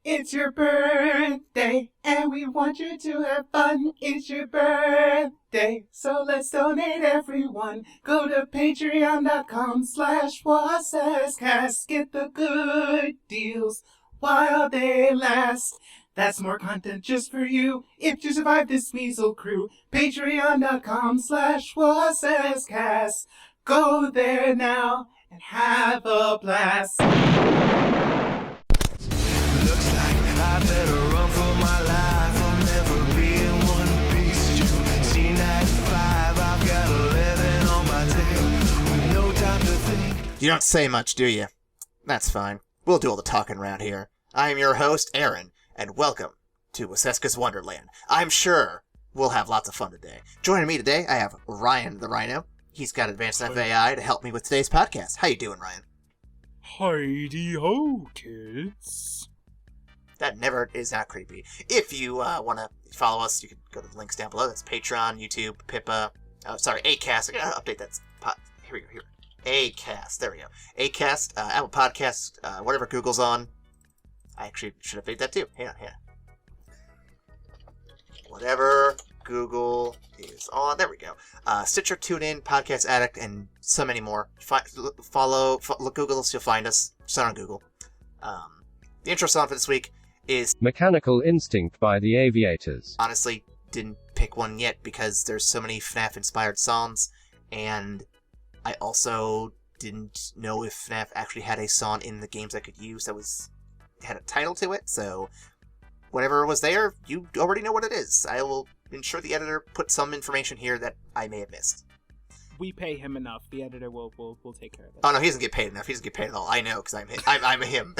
It's your birthday, and we want you to have fun. It's your birthday, so let's donate, everyone. Go to patreon.com/WhatsAppscast. Get the good deals while they last. That's more content just for you if you survive this weasel crew. Patreon.com/WhatsAppscast. Go there now and have a blast. Looks like I better run for my life. I'll never be in one piece. You see 9 to 5, I've got 11 on my tail. With no time to think. You don't say much, do you? That's fine. We'll do all the talking around here. I am your host, Aaron, and welcome to Waseska's Wonderland. I'm sure we'll have lots of fun today. Joining me today, I have Ryan the Rhino. He's got advanced enough AI to help me with today's podcast. How you doing, Ryan? Heidi-ho, kids. That never is not creepy. If you want to follow us, you can go to the links down below. That's Patreon, YouTube, Pippa. Acast. I gotta update that. Here we go. Acast. There we go. Acast, Apple Podcast, whatever Google's on. I actually should update that too. Hang on. Whatever Google is on. There we go. Stitcher, TuneIn, Podcast Addict, and so many more. Follow Google, you'll find us. Just on Google. The intro song for this week is Mechanical Instinct by the Aviators. Honestly, didn't pick one yet because there's so many FNAF-inspired songs, and I also didn't know if FNAF actually had a song in the games I could use that had a title to it, so whatever was there, you already know what it is. I will ensure the editor put some information here that I may have missed. We pay him enough. The editor will take care of it. Oh no, he doesn't get paid enough. He doesn't get paid at all. I know, because I'm a him.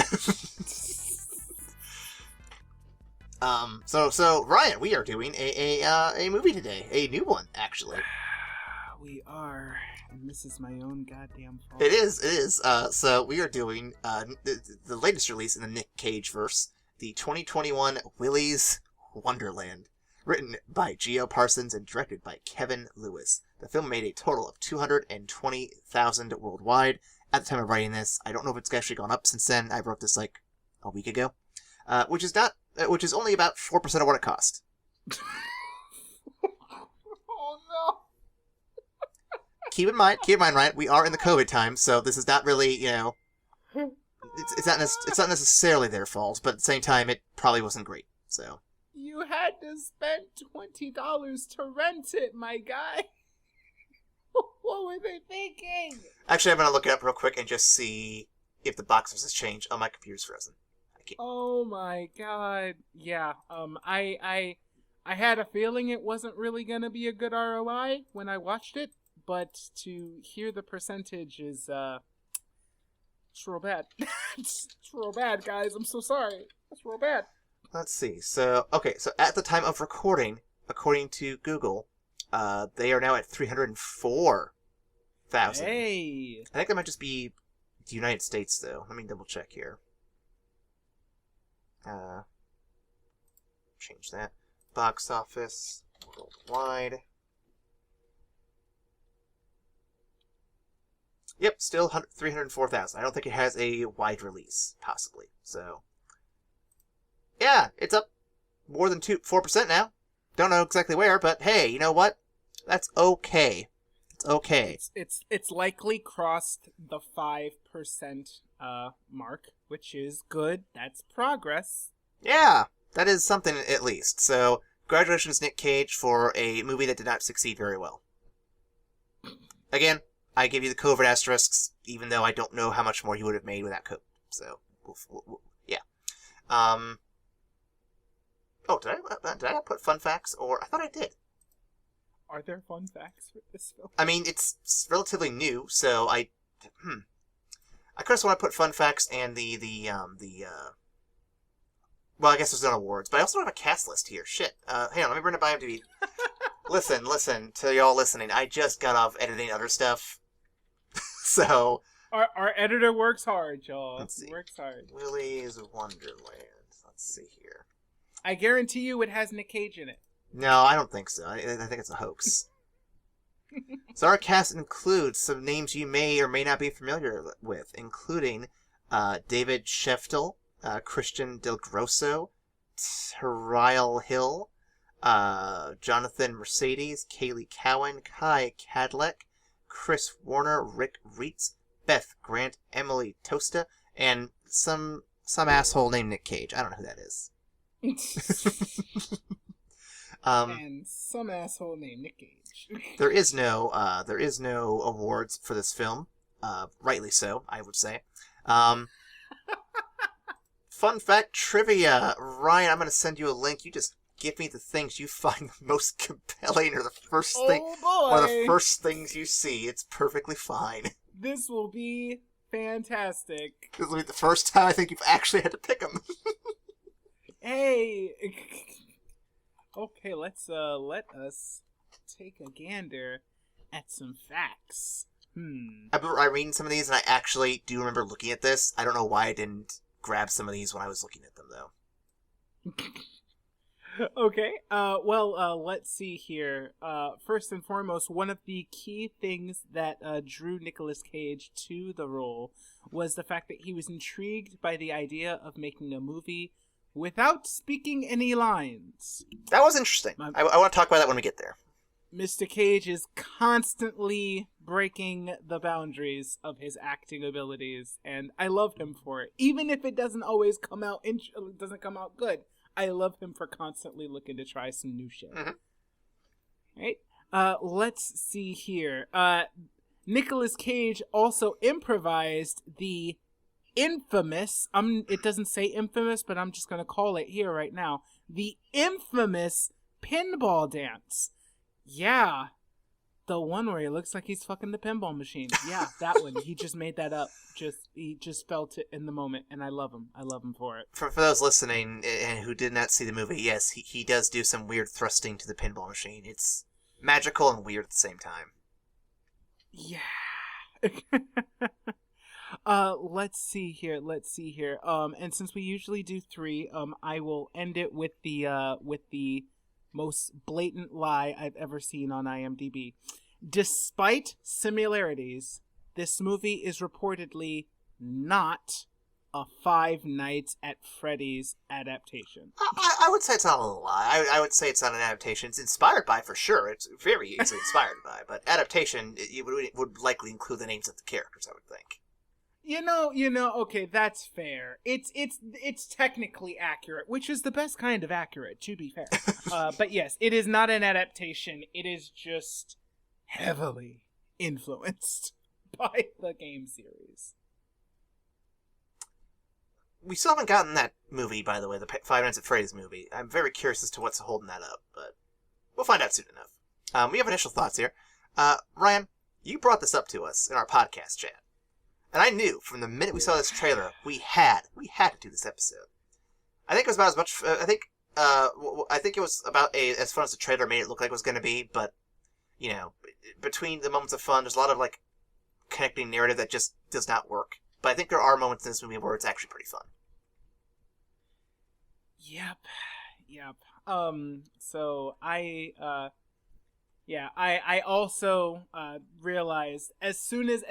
So Ryan, we are doing a movie today, a new one actually. We are, and this is my own goddamn fault. It is. So we are doing the latest release in the Nick Cage verse, the 2021 Willy's Wonderland, written by Geo Parsons and directed by Kevin Lewis. The film made a total of $220,000 worldwide at the time of writing this. I don't know if it's actually gone up since then. I wrote this like a week ago, which is only about 4% of what it cost. Oh no! Keep in mind, right? We are in the COVID time, so this is not really, it's not necessarily their fault, but at the same time, it probably wasn't great. So You had to spend $20 to rent it, my guy. What were they thinking? actually, I'm gonna look it up real quick and just see if the box office has changed. Oh, my computer's frozen. Oh my god. Yeah. I had a feeling it wasn't really gonna be a good ROI when I watched it, but to hear the percentage is it's real bad. It's real bad, guys. I'm so sorry. It's real bad. Let's see. So at the time of recording, according to Google, they are now at 304,000. Hey. I think that might just be the United States, though. Let me double check here. Change that. Box office worldwide. Yep, still 304,000. I don't think it has a wide release, possibly. So, yeah, it's up more than 4% now. Don't know exactly where, but hey, you know what? That's okay. It's okay. It's likely crossed the 5% mark, which is good. That's progress. Yeah, that is something at least. So, congratulations, Nick Cage, for a movie that did not succeed very well. Again, I give you the COVID asterisks, even though I don't know how much more he would have made without COVID. So, yeah. Oh, did I put fun facts? Or I thought I did. Are there fun facts for this film? I mean, it's relatively new, so I could also want to put fun facts and well, I guess there's no awards, but I also have a cast list here. Shit. Hang on, let me bring it by IMDb. Listen to y'all listening. I just got off editing other stuff. So our editor works hard, y'all. Let's see. He works hard. Willy's Wonderland. Let's see here. I guarantee you it has Nick Cage in it. No, I don't think so. I think it's a hoax. So our cast includes some names you may or may not be familiar with, including David Sheftel, Christian Del Grosso, Tariel Hill, Jonathan Mercedes, Kaylee Cowan, Kai Cadleck, Chris Warner, Rick Reitz, Beth Grant, Emily Tosta, and some asshole named Nick Cage. I don't know who that is. And some asshole named Nick Cage. There is no awards for this film. Rightly so, I would say. Fun fact trivia. Ryan, I'm going to send you a link. You just give me the things you find the most compelling or the first thing or the first things you see. It's perfectly fine. This will be fantastic. This will be the first time I think you've actually had to pick them. Hey. Okay, let us take a gander at some facts. I remember reading some of these, and I actually do remember looking at this. I don't know why I didn't grab some of these when I was looking at them, though. Okay, let's see here. First and foremost, one of the key things that drew Nicolas Cage to the role was the fact that he was intrigued by the idea of making a movie without speaking any lines. That was interesting. I want to talk about that when we get there. Mr. Cage is constantly breaking the boundaries of his acting abilities, and I love him for it. Even if it doesn't always come out good, I love him for constantly looking to try some new shit. Mm-hmm. Right? Let's see here. Nicolas Cage also improvised the infamous, it doesn't say infamous, but I'm just going to call it here right now, the infamous pinball dance. Yeah, the one where he looks like he's fucking the pinball machine. Yeah, that one. He just made that up. He just felt it in the moment, and I love him. I love him for it. For those listening and who did not see the movie, yes, he does do some weird thrusting to the pinball machine. It's magical and weird at the same time. Yeah. Let's see here. And since we usually do 3, I will end it with the most blatant lie I've ever seen on IMDb. Despite similarities, this movie is reportedly not a Five Nights at Freddy's adaptation. I would say it's not a lie. I would say it's not an adaptation. It's inspired by, for sure. It's very easily inspired by. But adaptation, it would likely include the names of the characters, I would think. You know, okay, that's fair. It's technically accurate, which is the best kind of accurate, to be fair. But yes, it is not an adaptation. It is just heavily influenced by the game series. We still haven't gotten that movie, by the way, the Five Nights at Freddy's movie. I'm very curious as to what's holding that up, but we'll find out soon enough. We have initial thoughts here. Ryan, you brought this up to us in our podcast chat. And I knew from the minute we saw this trailer, we had to do this episode. I think it was about as much. I think it was about as fun as the trailer made it look like it was going to be. But you know, between the moments of fun, there's a lot of like connecting narrative that just does not work. But I think there are moments in this movie where it's actually pretty fun. Yep. So I also realized as soon as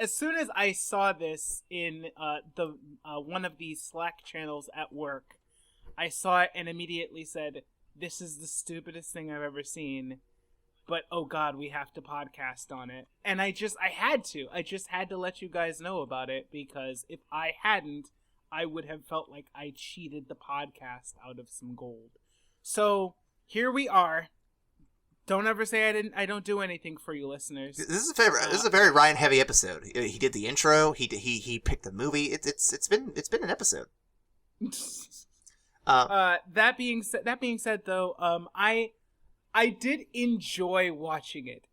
I saw this in the one of these Slack channels at work, I saw it and immediately said, "This is the stupidest thing I've ever seen." But oh god, we have to podcast on it. And I just had to let you guys know about it, because if I hadn't, I would have felt like I cheated the podcast out of some gold. So here we are. Don't ever say I don't do anything for you, listeners. This is a very Ryan heavy episode. He did the intro. He picked the movie. It's been an episode. That being said, though, I did enjoy watching it.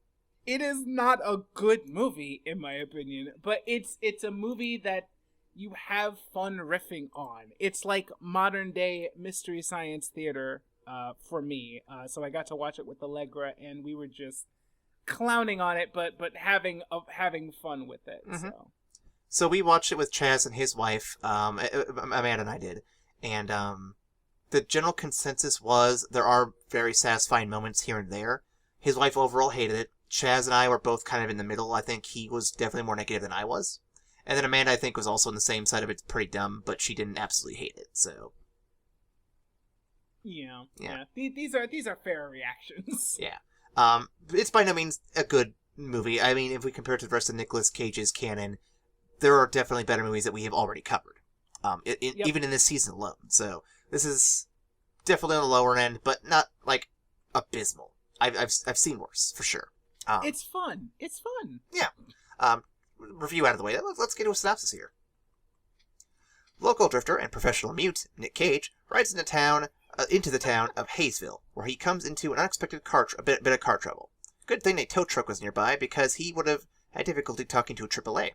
It is not a good movie, in my opinion, but it's a movie that you have fun riffing on. It's like modern day Mystery Science Theater. For me, so I got to watch it with Allegra, and we were just clowning on it, but having fun with it. Mm-hmm. So we watched it with Chaz and his wife, Amanda and I did, and the general consensus was there are very satisfying moments here and there. His wife overall hated it. Chaz and I were both kind of in the middle. I think he was definitely more negative than I was, And then Amanda, I think, was also on the same side of it's pretty dumb, but she didn't absolutely hate it. So yeah. These are fair reactions. yeah, it's by no means a good movie. I mean, if we compare it to the rest of Nicolas Cage's canon, there are definitely better movies that we have already covered. Even in this season alone. So this is definitely on the lower end, but not like abysmal. I've seen worse for sure. It's fun. It's fun. Yeah. Review out of the way. Let's get to a synopsis here. Local drifter and professional mute Nick Cage rides into the town of Hayesville, where he comes into an unexpected bit of car trouble. Good thing a tow truck was nearby, because he would have had difficulty talking to a AAA.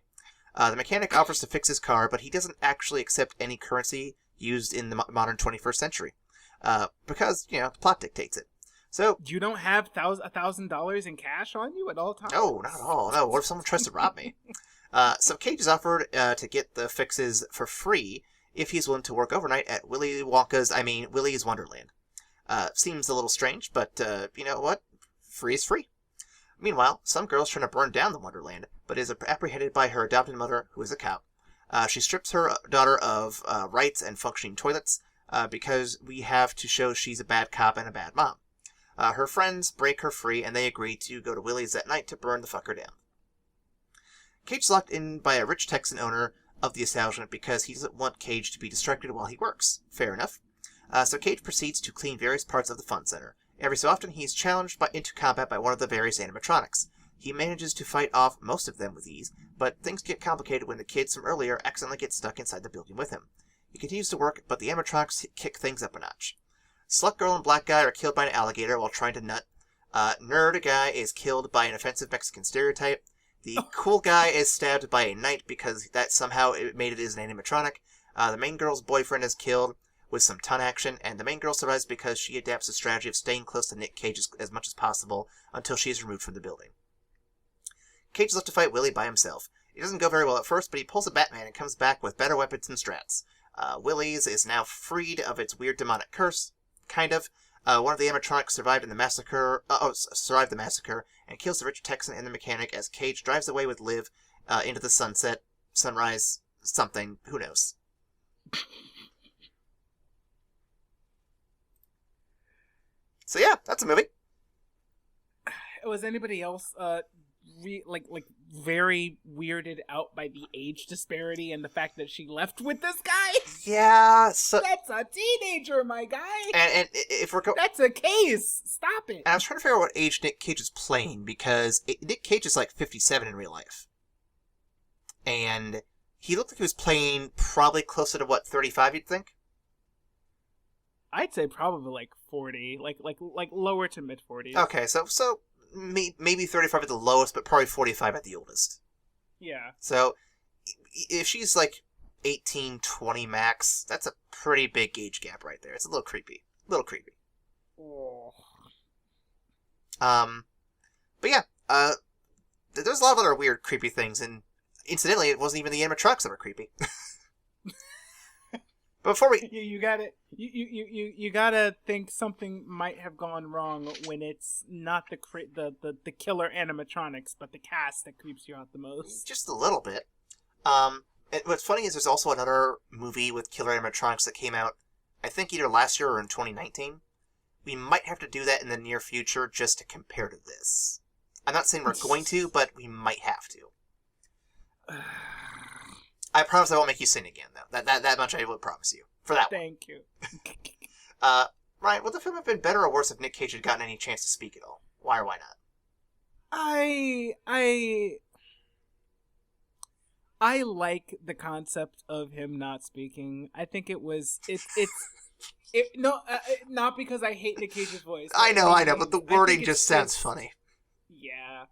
The mechanic offers to fix his car, but he doesn't actually accept any currency used in the modern 21st century. Because, the plot dictates it. So you don't have $1,000 in cash on you at all times? No, not at all. No, what if someone tries to rob me? So Cage is offered to get the fixes for free if he's willing to work overnight at Willy's Wonderland. Seems a little strange, but you know what? Free is free. Meanwhile, some girl's trying to burn down the Wonderland, but is apprehended by her adopted mother, who is a cop. She strips her daughter of rights and functioning toilets, because we have to show she's a bad cop and a bad mom. Her friends break her free, and they agree to go to Willy's that night to burn the fucker down. Cage is locked in by a rich Texan owner of the establishment because he doesn't want Cage to be distracted while he works. Fair enough. So Cage proceeds to clean various parts of the fun center. Every so often, he's challenged into combat by one of the various animatronics. He manages to fight off most of them with ease, but things get complicated when the kids from earlier accidentally get stuck inside the building with him. He continues to work, but the animatronics kick things up a notch. Slut Girl and Black Guy are killed by an alligator while trying to nut. Nerd Guy is killed by an offensive Mexican stereotype. The Cool Guy is stabbed by a knight because that somehow made it as an animatronic. The main girl's boyfriend is killed with some ton action, and the main girl survives because she adapts the strategy of staying close to Nick Cage as much as possible until she is removed from the building. Cage is left to fight Willy by himself. It doesn't go very well at first, but he pulls a Batman and comes back with better weapons and strats. Willy's is now freed of its weird demonic curse. Kind of. One of the animatronics survived the massacre and kills the rich Texan and the mechanic as Cage drives away with Liv into the sunrise, something, who knows. So yeah, that's a movie. Was anybody else very weirded out by the age disparity and the fact that she left with this guy? Yeah, so that's a teenager, my guy. And if we're that's a case. Stop it. And I was trying to figure out what age Nick Cage is playing, because Nick Cage is like 57 in real life, and he looked like he was playing probably closer to 35. You'd think. I'd say probably like 40, like lower to mid 40s. Okay, so maybe 35 at the lowest, but probably 45 at the oldest. Yeah. So if she's like 18, 20 max, that's a pretty big age gap right there. It's a little creepy. Oh. But yeah, there's a lot of other weird, creepy things, and incidentally, it wasn't even the animatronics that were creepy. But before we... You gotta think something might have gone wrong when it's not the killer animatronics, but the cast that creeps you out the most. Just a little bit. And what's funny is there's also another movie with killer animatronics that came out, I think either last year or in 2019. We might have to do that in the near future just to compare to this. I'm not saying we're going to, but we might have to. I promise I won't make you sing again, though. That much I will promise you. For that one. Thank you. Ryan, would the film have been better or worse if Nick Cage had gotten any chance to speak at all? Why or why not? I like the concept of him not speaking. I think not because I hate Nick Cage's voice. I know, but the wording just sounds funny. Yeah.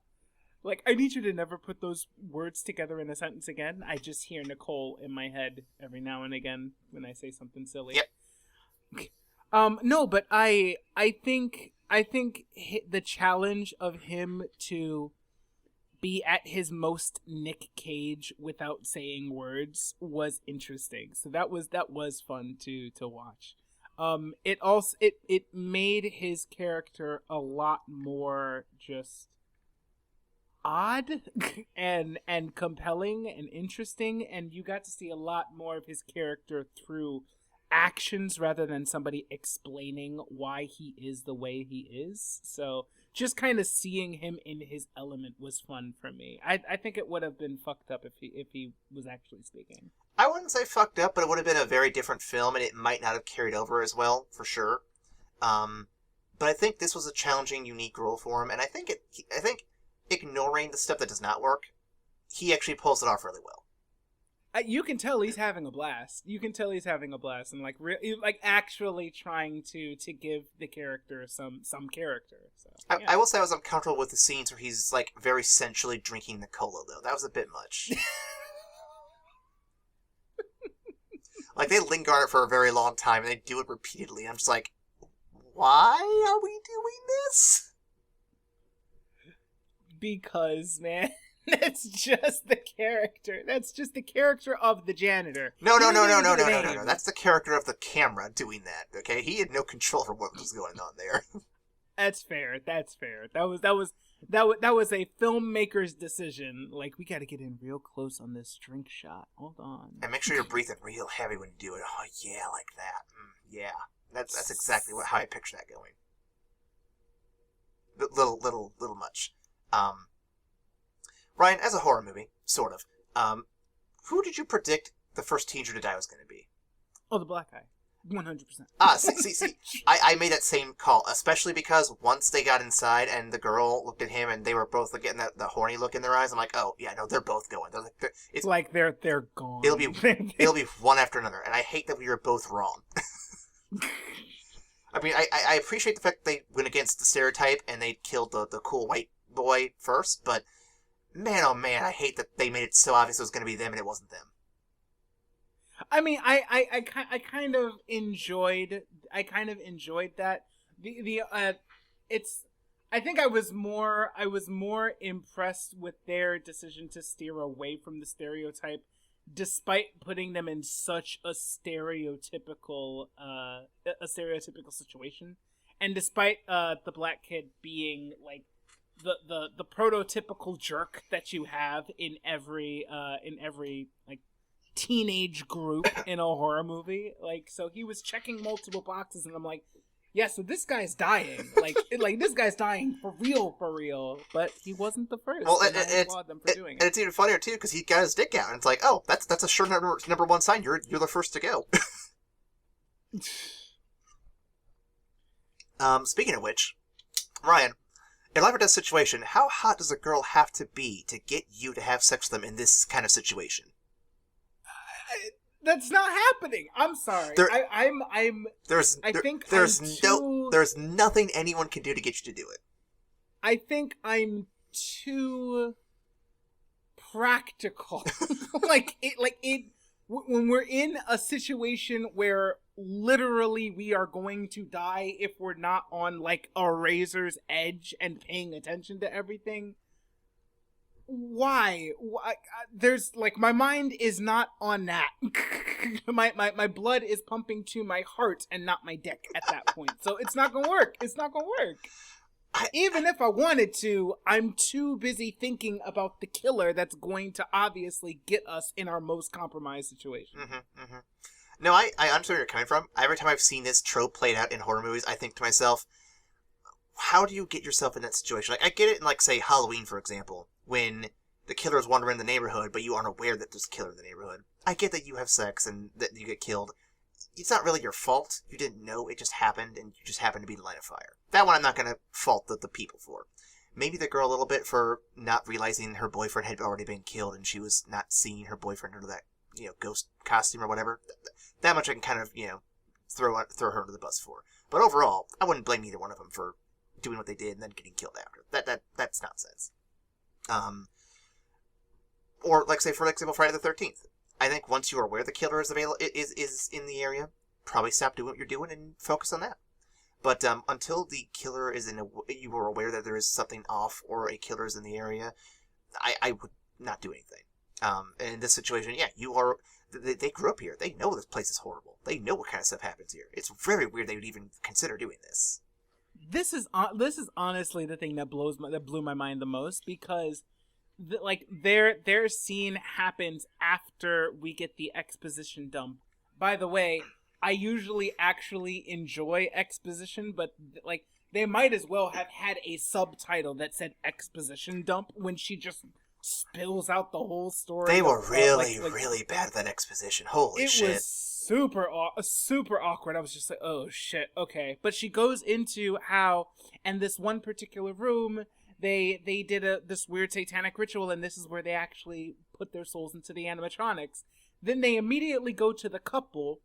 Like, I need you to never put those words together in a sentence again. I just hear Nicole in my head every now and again when I say something silly. Yep. No, but I think the challenge of him to be at his most Nick Cage without saying words was interesting. So that was fun to watch. It made his character a lot more just odd and compelling and interesting, and you got to see a lot more of his character through actions rather than somebody explaining why he is the way he is. So just kind of seeing him in his element was fun for me. I think it would have been fucked up if he was actually speaking. I wouldn't say fucked up, but it would have been a very different film, and it might not have carried over as well, for sure. But I think this was a challenging, unique role for him, and I think ignoring the stuff that does not work, he actually pulls it off really well. You can tell he's having a blast. And like actually trying to give the character some character. So yeah. I will say I was uncomfortable with the scenes where he's like very sensually drinking the cola, though. That was a bit much. Like they linger on it for a very long time, and they do it repeatedly. I'm just like, why are we doing this? Because, man, that's just the character. That's just the character of the janitor. No. That's the character of the camera doing that. Okay, he had no control over what was going on there. That's fair. That was a filmmaker's decision. Like, we got to get in real close on this drink shot. Hold on. And make sure you're breathing real heavy when you do it. Oh yeah, like that. Yeah, that's exactly how I picture that going. Little much. Ryan, as a horror movie, sort of, who did you predict the first teenager to die was going to be? Oh, the black guy. 100%. See, I made that same call, especially because once they got inside and the girl looked at him and they were both getting the horny look in their eyes, I'm like, oh, yeah, no, they're both going. They're gone. It'll be one after another, and I hate that we were both wrong. I mean, I appreciate the fact they went against the stereotype and they killed the cool white boy first, but man, oh man, I hate that they made it so obvious it was going to be them and it wasn't them. I mean, I kind of enjoyed that. I think I was more impressed with their decision to steer away from the stereotype, despite putting them in such a stereotypical situation, and despite the black kid being like the prototypical jerk that you have in every like teenage group in a horror movie. Like, so he was checking multiple boxes, and I'm like, yeah, so this guy's dying. Like this guy's dying for real. But he wasn't the first. Well, and it's even funnier too because he got his dick out, and it's like, oh, that's a sure number one sign. You're the first to go. Speaking of which, Ryan, in a life or death situation, how hot does a girl have to be to get you to have sex with them in this kind of situation? That's not happening. I'm sorry. There's nothing anyone can do to get you to do it. I think I'm too practical. When we're in a situation where literally we are going to die if we're not on like a razor's edge and paying attention to everything. Why? There's like, my mind is not on that. my blood is pumping to my heart and not my dick at that point. So it's not gonna work. Even if I wanted to, I'm too busy thinking about the killer that's going to obviously get us in our most compromised situation. No, I understand where you're coming from. Every time I've seen this trope played out in horror movies, I think to myself, how do you get yourself in that situation? Like, I get it in, like, say, Halloween, for example, when the killer is wandering the neighborhood, but you aren't aware that there's a killer in the neighborhood. I get that you have sex and that you get killed. It's not really your fault. You didn't know. It just happened, and you just happened to be in the line of fire. That one I'm not going to fault the people for. Maybe the girl a little bit for not realizing her boyfriend had already been killed, and she was not seeing her boyfriend under that, ghost costume or whatever. That much I can kind of, throw her under the bus for. But overall, I wouldn't blame either one of them for doing what they did and then getting killed after. That's nonsense. Or like, say, for example, Friday the 13th. I think once you are aware the killer is is in the area, probably stop doing what you're doing and focus on that. But until the killer is you are aware that there is something off or a killer is in the area, I would not do anything. And in this situation, yeah, they grew up here. They know this place is horrible. They know what kind of stuff happens here. It's very weird they would even consider doing this. this is honestly the thing that blew my mind the most, because their scene happens after we get the exposition dump. By the way, I usually actually enjoy exposition, but like they might as well have had a subtitle that said exposition dump when she just spills out the whole story. They were really bad at that exposition. Holy shit. It was super awkward. I was just like, oh shit, okay. But she goes into how, and this one particular room, they did this weird satanic ritual, and this is where they actually put their souls into the animatronics. Then they immediately go to the couple,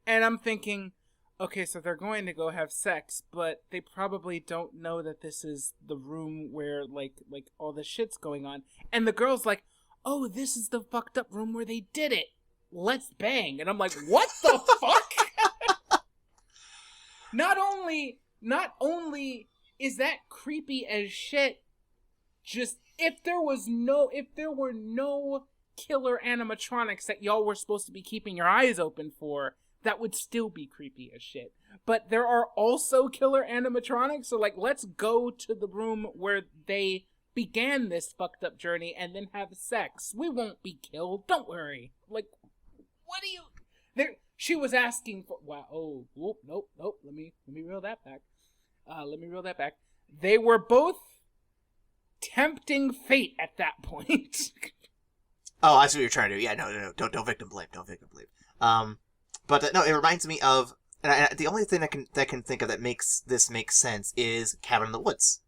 and I'm thinking, okay, so they're going to go have sex, but they probably don't know that this is the room where like all the shit's going on. And the girl's like, oh, this is the fucked up room where they did it. Let's bang. And I'm like, what the fuck? Not only is that creepy as shit, just if there were no killer animatronics that y'all were supposed to be keeping your eyes open for, that would still be creepy as shit. But there are also killer animatronics, so like, let's go to the room where they began this fucked up journey and then have sex. We won't be killed, don't worry. Like, what do you... There, she was asking for... Wow, oh, whoop, nope, let me reel that back. They were both tempting fate at that point. Oh, I see what you're trying to do. Yeah, no, don't victim blame. But no, it reminds me of, and the only thing I can think of that makes this make sense is Cabin in the Woods.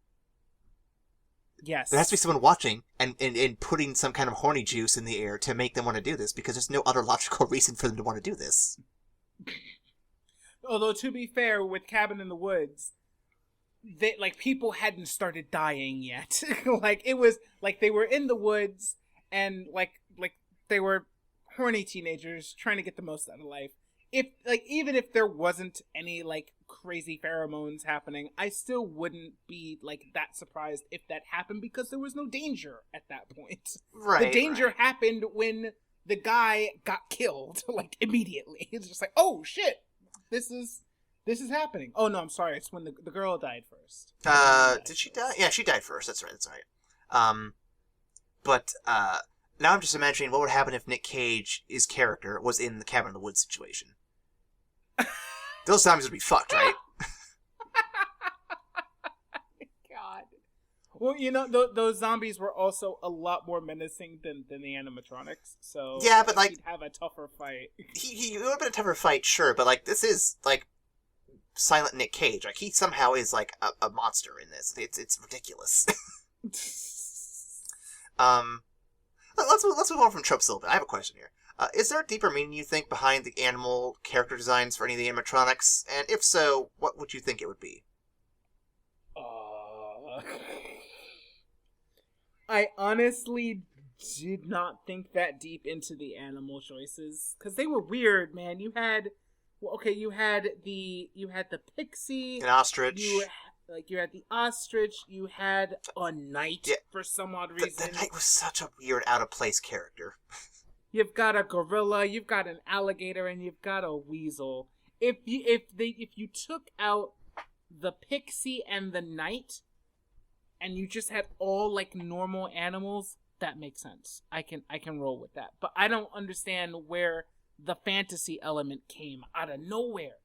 Yes. There has to be someone watching and putting some kind of horny juice in the air to make them want to do this, because there's no other logical reason for them to want to do this. Although, to be fair, with Cabin in the Woods, people hadn't started dying yet. Like, it was, like, they were in the woods, and, like, they were horny teenagers trying to get the most out of life. Even if there wasn't any, like, crazy pheromones happening, I still wouldn't be, like, that surprised if that happened, because there was no danger at that point. Right. The danger happened when the guy got killed, like, immediately. It's just like, oh, shit, this is happening. Oh, no, I'm sorry, it's when the girl died first. Did she die? Yeah, she died first, that's right. But now I'm just imagining what would happen if Nick Cage's character was in the Cabin in the Woods situation. Those zombies would be fucked, right? God. Well, you know, those zombies were also a lot more menacing than the animatronics, so yeah, but like, he'd have a tougher fight. He would have been a tougher fight, sure, but like, this is like silent Nick Cage. Like, he somehow is like a monster in this. It's ridiculous. Let's move on from tropes a little bit. I have a question here. Is there a deeper meaning, you think, behind the animal character designs for any of the animatronics? And if so, what would you think it would be? I honestly did not think that deep into the animal choices, because they were weird, man. You had the pixie, An ostrich. You had the ostrich. You had a knight for some odd reason. The knight was such a weird, out of place character. You've got a gorilla, you've got an alligator, and you've got a weasel. If you took out the pixie and the knight, and you just had all like normal animals, that makes sense. I can roll with that. But I don't understand where the fantasy element came out of nowhere.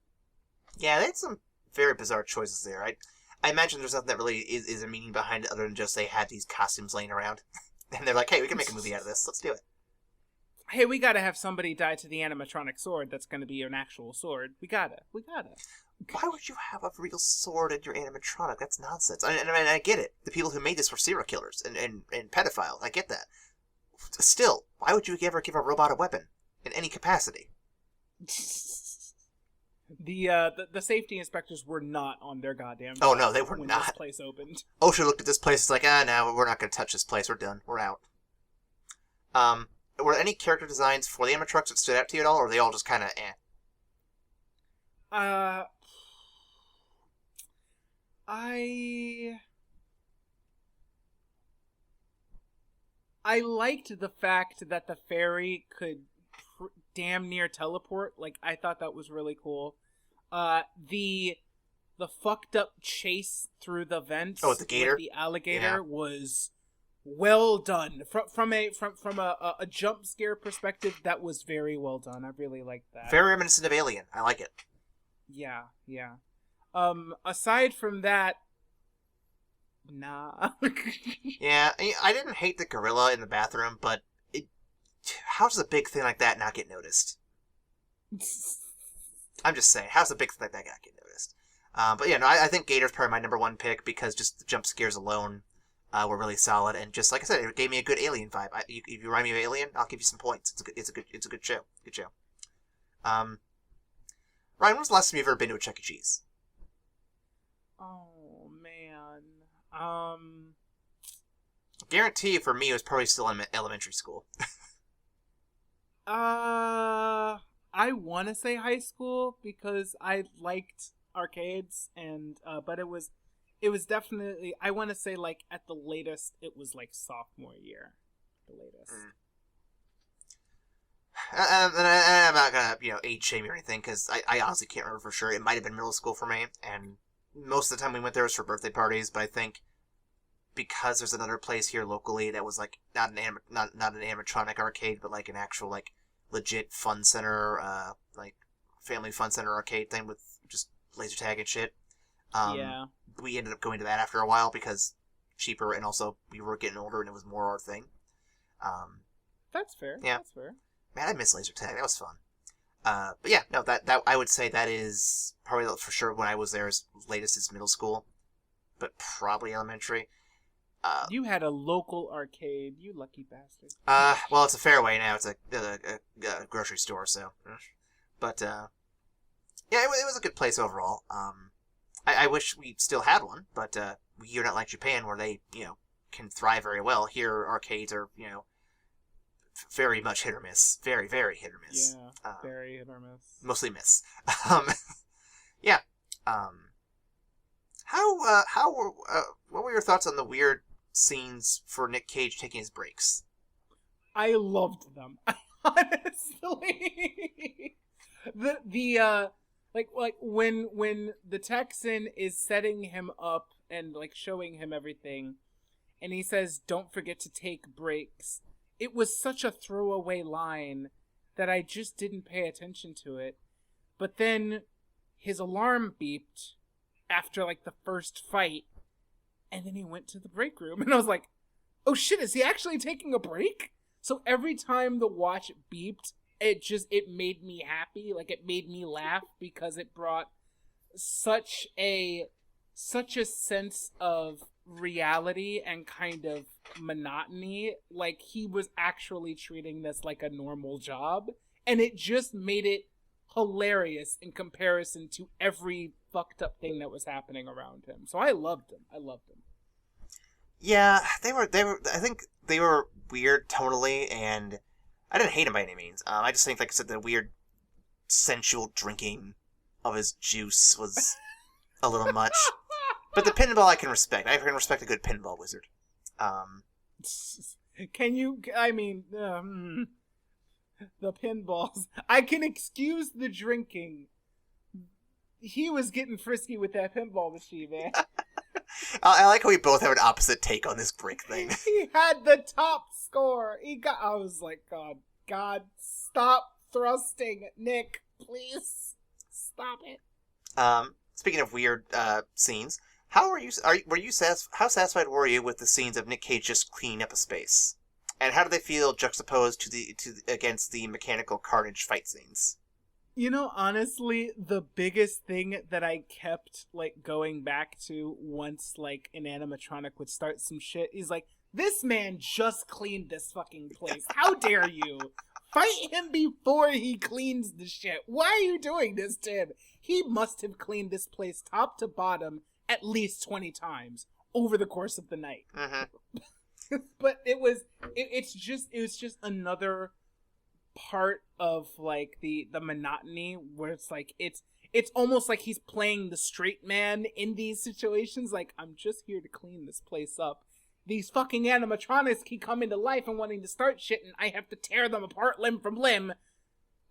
Yeah, they had some very bizarre choices there. I imagine there's nothing that really is a meaning behind it other than just they had these costumes laying around. And they're like, hey, we can make a movie out of this. Let's do it. Hey, we gotta have somebody die to the animatronic sword that's gonna be an actual sword. We gotta. Why would you have a real sword in your animatronic? That's nonsense. I get it. The people who made this were serial killers and pedophiles. I get that. Still, why would you ever give a robot a weapon in any capacity? The safety inspectors were not on their goddamn. Oh no, they were when not. This place opened. OSHA looked at this place. It's like, no, we're not going to touch this place. We're done. We're out. Were there any character designs for the animatronics that stood out to you at all, or were they all just kind of eh? I liked the fact that the fairy could damn near teleport. Like, I thought that was really cool. The the fucked up chase through the vents with the gator? with the alligator was well done. From a jump scare perspective, that was very well done. I really liked that. Very reminiscent of Alien. I like it. Yeah. Aside from that, nah. Yeah, I didn't hate the gorilla in the bathroom, but how does a big thing like that not get noticed? I'm just saying, how's a big thing like that not get noticed? But yeah, no, I think Gator's probably my number one pick because just the jump scares alone were really solid, and just like I said, it gave me a good Alien vibe. If you remind me of Alien, I'll give you some points. It's a good show. Good show. Ryan, when was the last time you've ever been to a Chuck E. Cheese? Oh man. Guarantee for me it was probably still in elementary school. I want to say high school because I liked arcades, and but it was definitely, I want to say like at the latest it was like sophomore year, the latest. And I'm not gonna age shame you or anything because I honestly can't remember for sure. It might have been middle school for me, and most of the time we went there was for birthday parties. But I think because there's another place here locally that was like not an animatronic arcade, but like an actual like legit fun center, like family fun center arcade thing with just laser tag and shit. Yeah. We ended up going to that after a while because cheaper, and also we were getting older and it was more our thing. That's fair. Yeah. That's fair. Man, I miss laser tag. That was fun. But yeah, no, that I would say that is probably for sure when I was there as latest is middle school, but probably elementary. You had a local arcade, you lucky bastard. Well, it's a Fairway now. It's a grocery store, so. But yeah, it was a good place overall. I wish we still had one, but you're not like Japan where they can thrive very well. Here, arcades are very much hit or miss. Very, very hit or miss. Yeah, very hit or miss. Mostly miss. Yeah. What were your thoughts on the weird scenes for Nick Cage taking his breaks? I loved them. Honestly. the like when the Texan is setting him up and like showing him everything, and he says, "Don't forget to take breaks." It was such a throwaway line that I just didn't pay attention to it. But then his alarm beeped after like the first fight, and then he went to the break room, and I was like, "Oh shit, is he actually taking a break?" So every time the watch beeped, it made me happy, like it made me laugh because it brought such a sense of reality and kind of monotony, like he was actually treating this like a normal job, and it just made it hilarious in comparison to every fucked up thing that was happening around him. So I loved him. Yeah, they were. I think they were weird tonally, and I didn't hate him by any means. I just think, like I said, the weird sensual drinking of his juice was a little much. But the pinball I can respect. I can respect a good pinball wizard. Can you? I mean, the pinballs. I can excuse the drinking. He was getting frisky with that pinball machine, man. I like how we both have an opposite take on this brick thing. He had the top score. I was like, God, stop thrusting, Nick. Please stop it. Speaking of weird scenes, how satisfied were you with the scenes of Nick Cage just cleaning up a space? And how do they feel juxtaposed against the mechanical carnage fight scenes? Honestly, the biggest thing that I kept, like, going back to once, like, an animatronic would start some shit is, like, this man just cleaned this fucking place. How dare you? Fight him before he cleans the shit. Why are you doing this to him? He must have cleaned this place top to bottom at least 20 times over the course of the night. Mm-hmm. But it was just another part of like the monotony where it's like it's almost like he's playing the straight man in these situations. Like, I'm just here to clean this place up. These fucking animatronics keep coming to life and wanting to start shit, and I have to tear them apart limb from limb.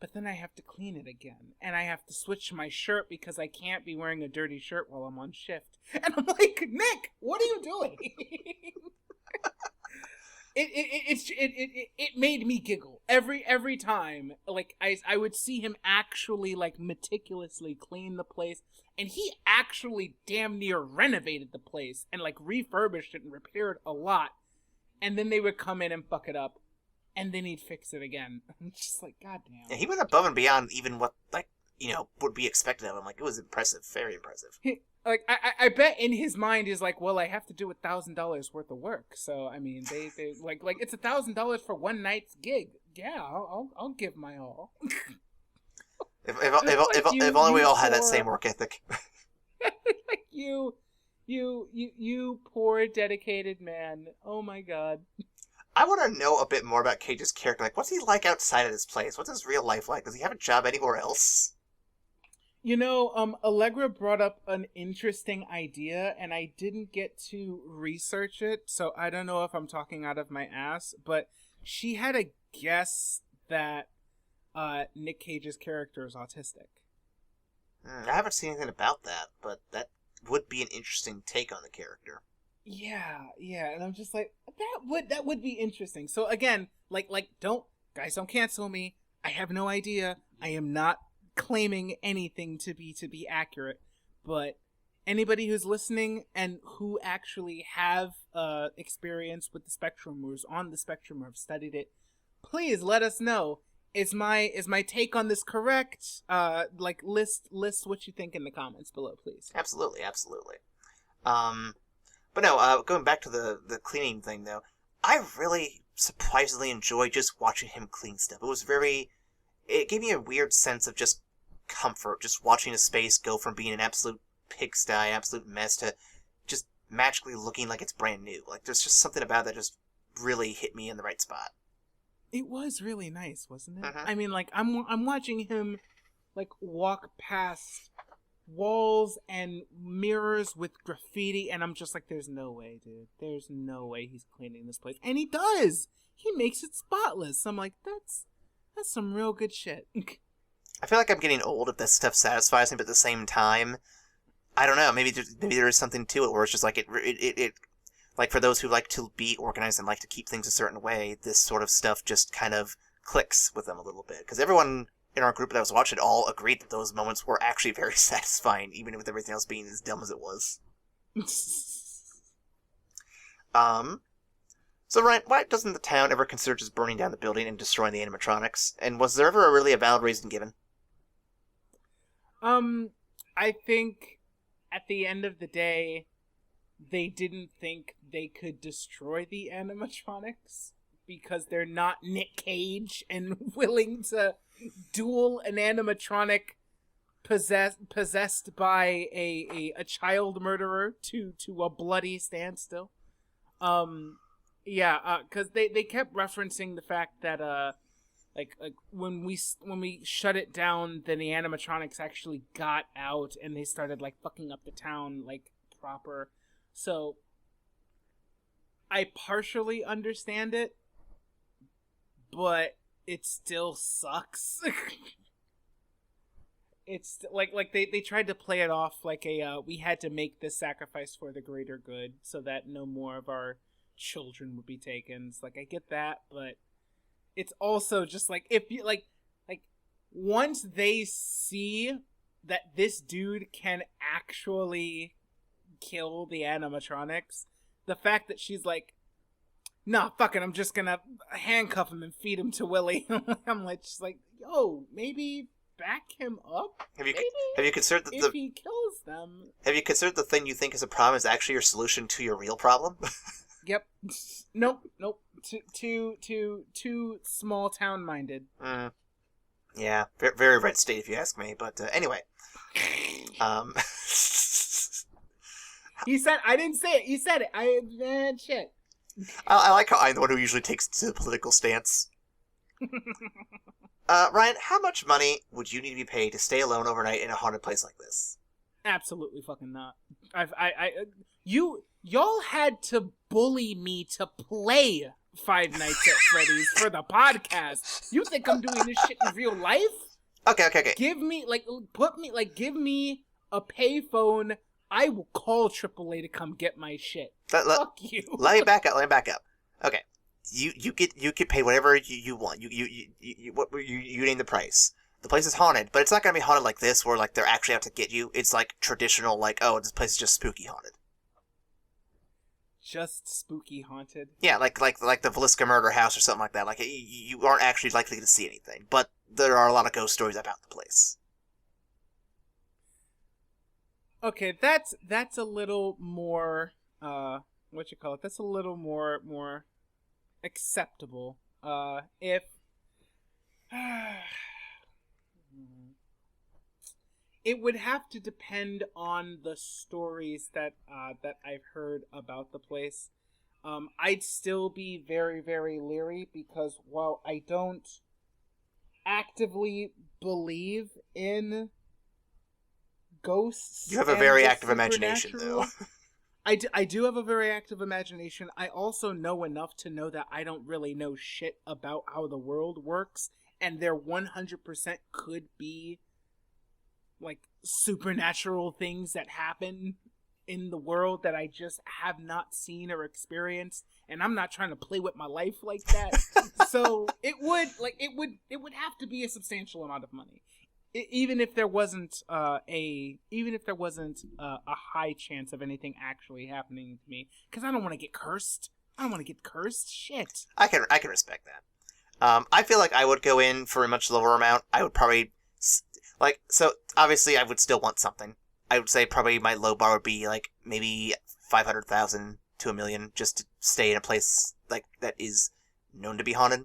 but then I have to clean it again, and I have to switch my shirt because I can't be wearing a dirty shirt while I'm on shift. And I'm like, Nick, what are you doing? It made me giggle every time. Like I would see him actually like meticulously clean the place, and he actually damn near renovated the place and like refurbished it and repaired a lot. And then they would come in and fuck it up, and then he'd fix it again. I'm just like, goddamn. Yeah, he went above and beyond even what, like, would be expected of him. Like, it was impressive, very impressive. Like, I bet in his mind is like, well, I have to do $1,000 worth of work. So, I mean, they like it's $1,000 for one night's gig. Yeah, I'll give my all. If only we all had that same work ethic. Like you poor dedicated man. Oh my god. I want to know a bit more about Cage's character. Like, what's he like outside of this place? What's his real life like? Does he have a job anywhere else? Allegra brought up an interesting idea, and I didn't get to research it, so I don't know if I'm talking out of my ass, but she had a guess that Nick Cage's character is autistic. I haven't seen anything about that, but that would be an interesting take on the character. Yeah, and I'm just like, that would be interesting. So again, like don't cancel me. I have no idea. I am not claiming anything to be accurate, but anybody who's listening and who actually have experience with the spectrum or is on the spectrum or have studied it, please let us know. Is my take on this correct? List what you think in the comments below, please. Absolutely. But no, going back to the cleaning thing, though, I really surprisingly enjoyed just watching him clean stuff. It gave me a weird sense of just comfort, just watching a space go from being an absolute pigsty, absolute mess, to just magically looking like it's brand new. Like, there's just something about that just really hit me in the right spot. It was really nice, wasn't it? Mm-hmm. I mean, like, I'm watching him, like, walk past walls and mirrors with graffiti, and I'm just like, there's no way, dude. There's no way he's cleaning this place. And he does! He makes it spotless. I'm like, that's some real good shit. I feel like I'm getting old if this stuff satisfies me, but at the same time, I don't know, maybe there is something to it where it's just like, it like, for those who like to be organized and like to keep things a certain way, this sort of stuff just kind of clicks with them a little bit. Because everyone in our group that was watching all agreed that those moments were actually very satisfying, even with everything else being as dumb as it was. So Ryan, why doesn't the town ever consider just burning down the building and destroying the animatronics? And was there ever really a valid reason given? I think at the end of the day, they didn't think they could destroy the animatronics because they're not Nick Cage and willing to duel an animatronic possessed by a child murderer to a bloody standstill. Because they kept referencing the fact that like when we shut it down, then the animatronics actually got out and they started like fucking up the town like proper. So I partially understand it, but it still sucks. It's like they tried to play it off like we had to make this sacrifice for the greater good so that no more of our children would be taken. It's like, I get that, but it's also just like, if you like once they see that this dude can actually kill the animatronics, the fact that she's like, nah, fuck it, I'm just gonna handcuff him and feed him to Willy. I'm like, just like, yo, maybe back him up. Have you considered if he kills them? Have you considered the thing you think is a problem is actually your solution to your real problem? Yep. Nope. Too small town minded. Yeah, very, very red state if you ask me. But anyway, He said, I didn't say it. You said it. Shit. I like how I'm the one who usually takes the political stance. Ryan, how much money would you need to be paid to stay alone overnight in a haunted place like this? Absolutely fucking not. Y'all had to bully me to play Five Nights at Freddy's for the podcast. You think I'm doing this shit in real life? Okay. Give me give me a payphone. I will call AAA to come get my shit. Fuck you. Let me back up. Okay, you get paid whatever you want. You name the price. The place is haunted, but it's not gonna be haunted like this, where like they're actually out to get you. It's like traditional, like, oh, this place is just spooky haunted. Just spooky haunted. Yeah, like the Velisca murder house or something like that. Like you aren't actually likely to see anything, but there are a lot of ghost stories about the place. Okay, that's a little more That's a little more acceptable. If it would have to depend on the stories that I've heard about the place. I'd still be very, very leery because while I don't actively believe in ghosts, you have a very active imagination, though. I do have a very active imagination. I also know enough to know that I don't really know shit about how the world works, and there 100% could be like supernatural things that happen in the world that I just have not seen or experienced, and I'm not trying to play with my life like that. So it would have to be a substantial amount of money, even if there wasn't a high chance of anything actually happening to me, because I don't want to get cursed. Shit. I can respect that. I feel like I would go in for a much lower amount. I would probably so obviously I would still want something. I would say probably my low bar would be like maybe 500,000 to $1 million just to stay in a place like that is known to be haunted.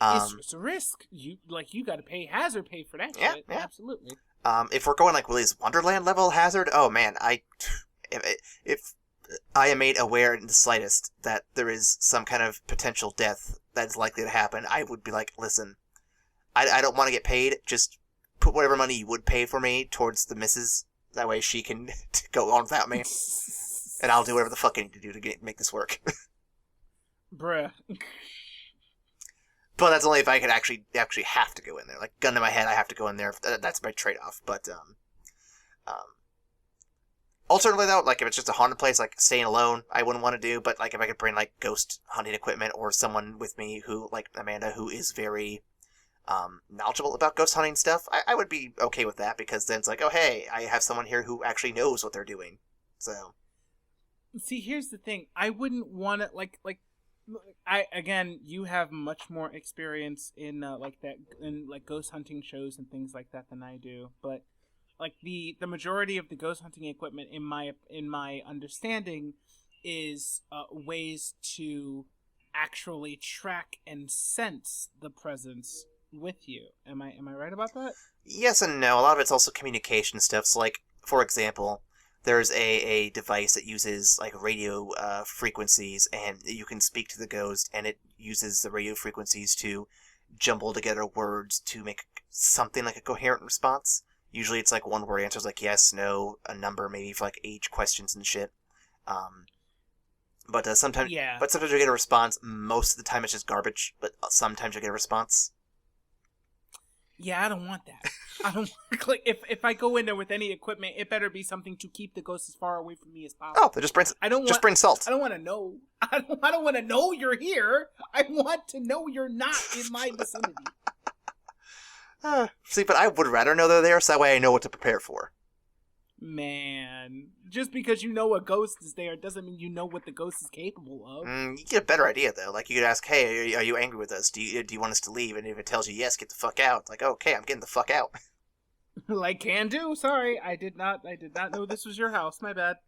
It's a risk. You got to pay hazard pay for that shit. Yeah. Absolutely. If we're going like Willy's Wonderland level hazard, oh man, if I am made aware in the slightest that there is some kind of potential death that's likely to happen, I would be like, listen, I don't want to get paid. Just put whatever money you would pay for me towards the missus. That way she can go on without me. And I'll do whatever the fuck I need to do to make this work. Bruh. But that's only if I could actually have to go in there. Like, gun to my head, I have to go in there. That's my trade-off. But, alternatively, though, like, if it's just a haunted place, like, staying alone, I wouldn't want to do. But, like, if I could bring, like, ghost hunting equipment or someone with me who, like Amanda, who is very knowledgeable about ghost hunting stuff, I would be okay with that, because then it's like, oh, hey, I have someone here who actually knows what they're doing. So. See, here's the thing. I wouldn't want to, you have much more experience in ghost hunting shows and things like that than I do, but like the majority of the ghost hunting equipment in my understanding is ways to actually track and sense the presence with you. Am I right about that? Yes and no. A lot of it's also communication stuff. So, like, for example, there's a device that uses like radio frequencies, and you can speak to the ghost, and it uses the radio frequencies to jumble together words to make something like a coherent response. Usually it's like one word answers, like yes, no, a number, maybe for like age questions and shit. But sometimes you get a response. Most of the time it's just garbage, but sometimes you get a response. Yeah, I don't want that. I don't like if I go in there with any equipment, it better be something to keep the ghost as far away from me as possible. Oh, then just bring salt. I don't want to know. I don't want to know you're here. I want to know you're not in my vicinity. See, but I would rather know they're there, so that way I know what to prepare for. Man, just because you know a ghost is there doesn't mean you know what the ghost is capable of. You get a better idea, though. Like, you could ask, hey, are you angry with us? Do you want us to leave? And if it tells you yes, get the fuck out. Like, okay, I'm getting the fuck out. Like, can do. Sorry, I did not know this was your house. My bad.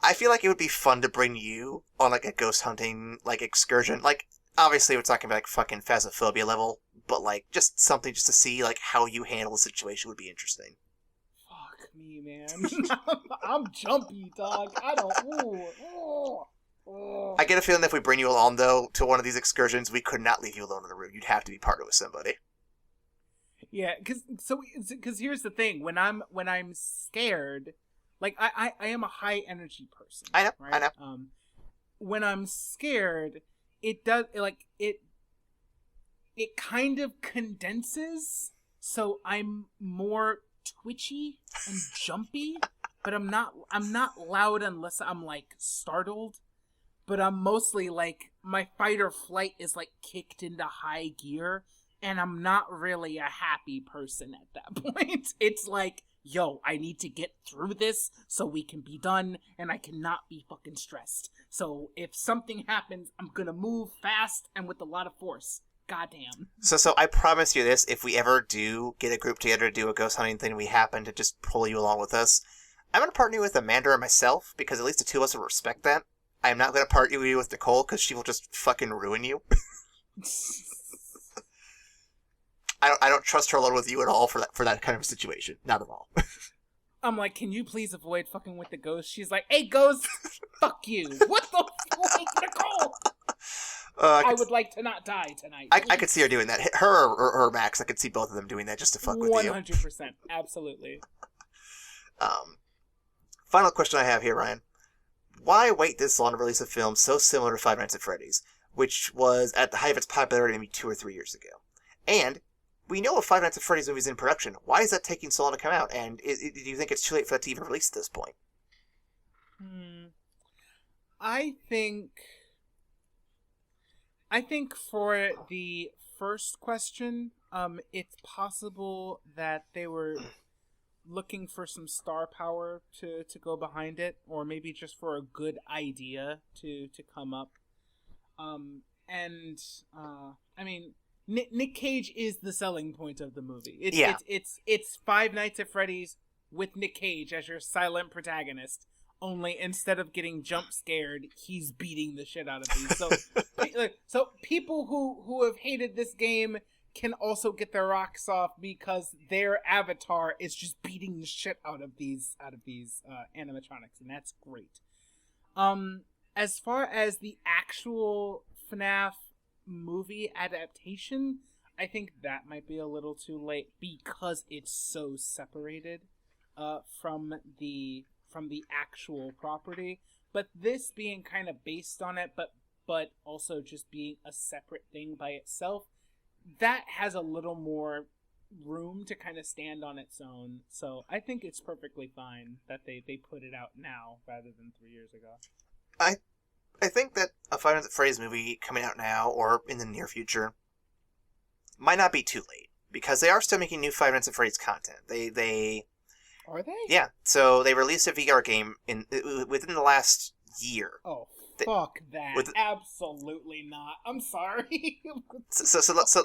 I feel like it would be fun to bring you on, like, a ghost hunting, like, excursion. Like, obviously we're talking about, like, fucking phasmophobia level, but, like, just something just to see, like, how you handle the situation would be interesting. Me, man. I'm jumpy, dog. I don't. I get a feeling that if we bring you along, though, to one of these excursions, we could not leave you alone in the room. You'd have to be part of it with somebody. Yeah, because here's the thing. When I'm scared, like I am a high energy person. I know, right? I know. When I'm scared, it does it kind of condenses, so I'm more twitchy and jumpy, but I'm not loud unless I'm like startled. But I'm mostly like, my fight or flight is like kicked into high gear, and I'm not really a happy person at that point. It's like, yo, I need to get through this so we can be done, and I cannot be fucking stressed. So if something happens, I'm gonna move fast and with a lot of force. Goddamn. So I promise you this, if we ever do get a group together to do a ghost hunting thing, we happen to just pull you along with us, I'm going to partner you with Amanda or myself, because at least the two of us will respect that. I'm not going to partner you with Nicole, because she will just fucking ruin you. I don't trust her alone with you at all for that kind of situation. Not at all. I'm like, can you please avoid fucking with the ghost? She's like, hey, ghost, fuck you. What the fuck, Nicole? I would like to not die tonight. I could see her doing that. Her or Max, I could see both of them doing that just to fuck with you. 100%. Absolutely. Final question I have here, Ryan. Why wait this long to release a film so similar to Five Nights at Freddy's, which was at the height of its popularity maybe 2 or 3 years ago? And we know a Five Nights at Freddy's movie is in production. Why is that taking so long to come out? And do you think it's too late for that to even release at this point? I think for the first question, it's possible that they were looking for some star power to go behind it, or maybe just for a good idea to come up. I mean, Nick Cage is the selling point of the movie. It's Five Nights at Freddy's with Nick Cage as your silent protagonist. Only instead of getting jump scared, he's beating the shit out of these. So people who have hated this game can also get their rocks off because their avatar is just beating the shit out of these animatronics, and that's great. As far as the actual FNAF movie adaptation, I think that might be a little too late because it's so separated from the actual property. But this being kind of based on it, but also just being a separate thing by itself, that has a little more room to kind of stand on its own. So I think it's perfectly fine that they put it out now rather than 3 years ago. I think that a Five Nights at Freddy's movie coming out now or in the near future might not be too late, because they are still making new Five Nights at Freddy's content. They Are they? Yeah, so they released a VR game within the last year. Oh, fuck that! Absolutely not. I'm sorry. So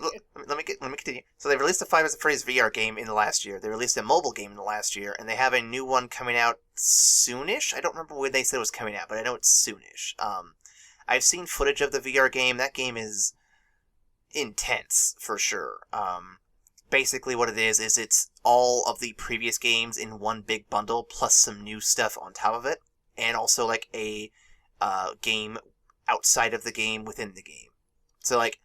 let me continue. So they released a Five Nights at Freddy's VR game in the last year. They released a mobile game in the last year, and they have a new one coming out soonish. I don't remember when they said it was coming out, but I know it's soonish. I've seen footage of the VR game. That game is intense for sure. Basically what it is it's all of the previous games in one big bundle plus some new stuff on top of it, and also like a game outside of the game within the game. So like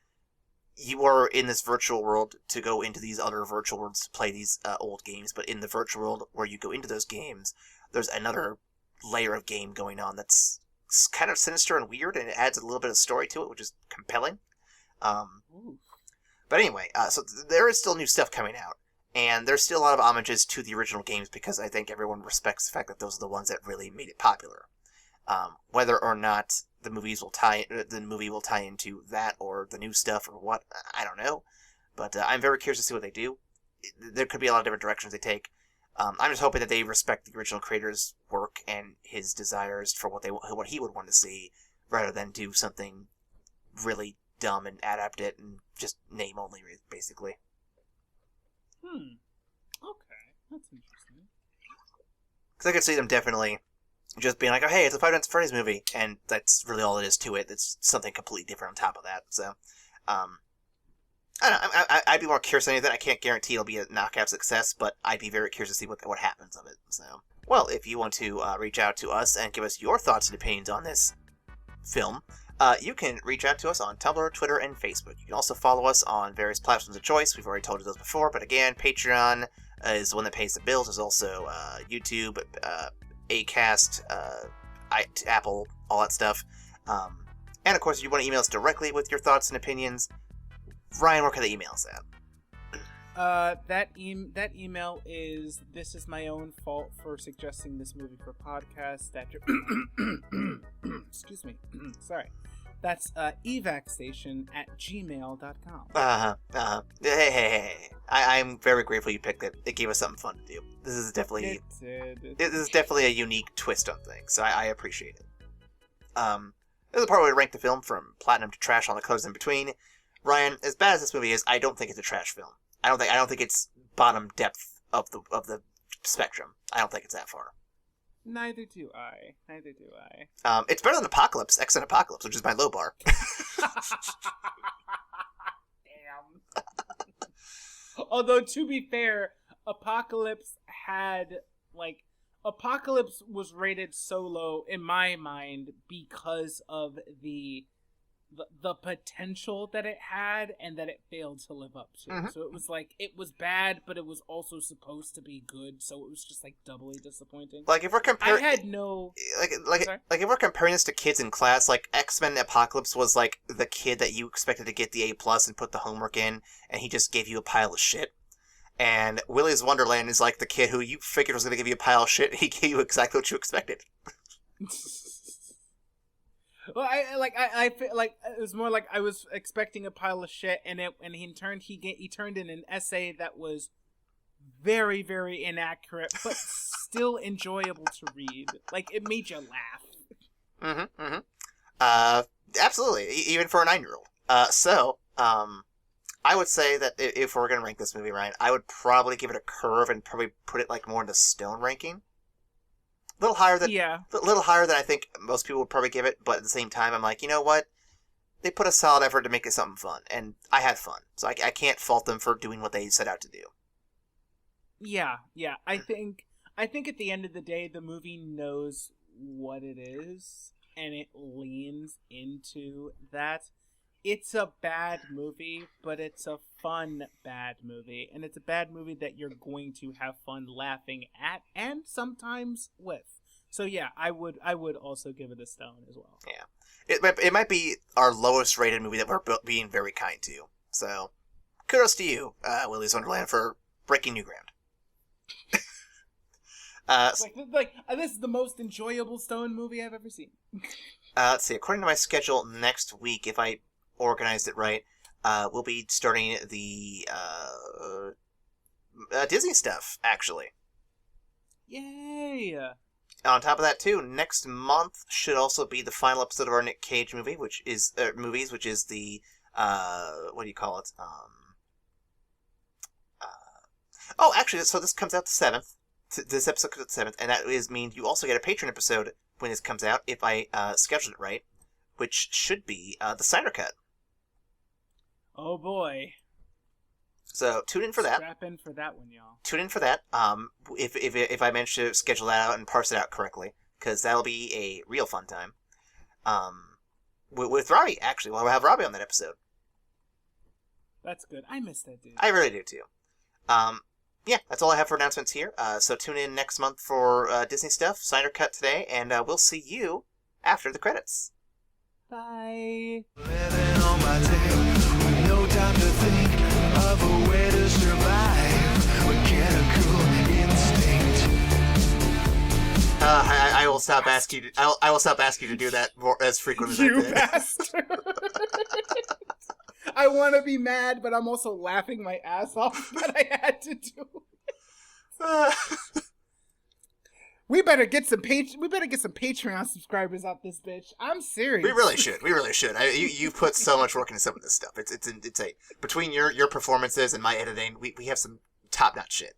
you are in this virtual world to go into these other virtual worlds to play these old games, but in the virtual world where you go into those games, there's another layer of game going on that's kind of sinister and weird, and it adds a little bit of story to it, which is compelling. But anyway, so there is still new stuff coming out, and there's still a lot of homages to the original games because I think everyone respects the fact that those are the ones that really made it popular. Whether or not the movie will tie into that or the new stuff or what, I don't know. But I'm very curious to see what they do. There could be a lot of different directions they take. I'm just hoping that they respect the original creator's work and his desires for what he would want to see, rather than do something really dumb and adapt it and just name only, basically. Okay, that's interesting. Because I could see them definitely just being like, oh, hey, it's a Five Nights at Freddy's movie, and that's really all it is to it. It's something completely different on top of that. So, I don't know. I'd be more curious than anything. I can't guarantee it'll be a knockout success, but I'd be very curious to see what happens of it. So, well, if you want to reach out to us and give us your thoughts and opinions on this film, you can reach out to us on Tumblr, Twitter, and Facebook. You can also follow us on various platforms of choice. We've already told you those before, but again, Patreon is the one that pays the bills. There's also YouTube, Acast, Apple, all that stuff. And of course, if you want to email us directly with your thoughts and opinions, Ryan, where can they email us at? That email is "This is my own fault for suggesting this movie for podcast." Excuse me. Sorry. That's evacstation@gmail.com. Hey. I'm very grateful you picked it. It gave us something fun to do. This is definitely a unique twist on things, so I appreciate it. This is the part where we rank the film from platinum to trash on the colors in between. Ryan, as bad as this movie is, I don't think it's a trash film. I don't think it's bottom depth of the spectrum. I don't think it's that far. Neither do I. It's better than Apocalypse, X and Apocalypse, which is my low bar. Damn. Although, to be fair, Apocalypse was rated so low in my mind because of the potential that it had and that it failed to live up to. Mm-hmm. So it was it was bad, but it was also supposed to be good. So it was just doubly disappointing. Like if we're comparing, I had no if we're comparing this to kids in class, like X-Men Apocalypse was the kid that you expected to get the A+ and put the homework in, and he just gave you a pile of shit. And Willy's Wonderland is the kid who you figured was going to give you a pile of shit, and he gave you exactly what you expected. Well, I feel like it was more I was expecting a pile of shit, and he turned in an essay that was very, very inaccurate, but still enjoyable to read. It made you laugh. Absolutely, even for a 9-year-old. I would say that if we're gonna rank this movie, Ryan, I would probably give it a curve and probably put it more into stone ranking. A little higher than I think most people would probably give it, but at the same time, I'm you know what? They put a solid effort to make it something fun, and I had fun, so I can't fault them for doing what they set out to do. Yeah. I think at the end of the day, the movie knows what it is, and it leans into that. It's a bad movie, but it's a fun bad movie, and it's a bad movie that you're going to have fun laughing at and sometimes with. So yeah, I would also give it a stone as well. Yeah, it might be our lowest rated movie that we're being very kind to. So kudos to you, Willy's Wonderland, for breaking new ground. This is the most enjoyable stone movie I've ever seen. Let's see. According to my schedule, next week, if I organized it right, we'll be starting the Disney stuff, actually. Yay! On top of that, too, next month should also be the final episode of our Nick Cage movie, which is the what do you call it? Actually, so this comes out the 7th. This episode comes out the 7th, and that means you also get a Patreon episode when this comes out, if I scheduled it right, which should be the Snyder Cut. Oh boy. So tune in for that. Strap in for that one, y'all. Tune in for that. If I manage to schedule that out and parse it out correctly, because that'll be a real fun time. With Robbie, actually, we'll have Robbie on that episode. That's good. I miss that dude. I really do too. Yeah, that's all I have for announcements here. So tune in next month for Disney stuff, Snyder Cut today, and we'll see you after the credits. Bye. Living on my tail, with no time to think of a way to survive. Mechanical instinct. I will stop asking you. I will stop asking you to do that as frequently as I You did. bastard. I want to be mad, but I'm also laughing my ass off that I had to do. We better get some Patreon subscribers out this bitch. I'm serious. We really should. You put so much work into some of this stuff. It's between your performances and my editing, we have some top notch shit.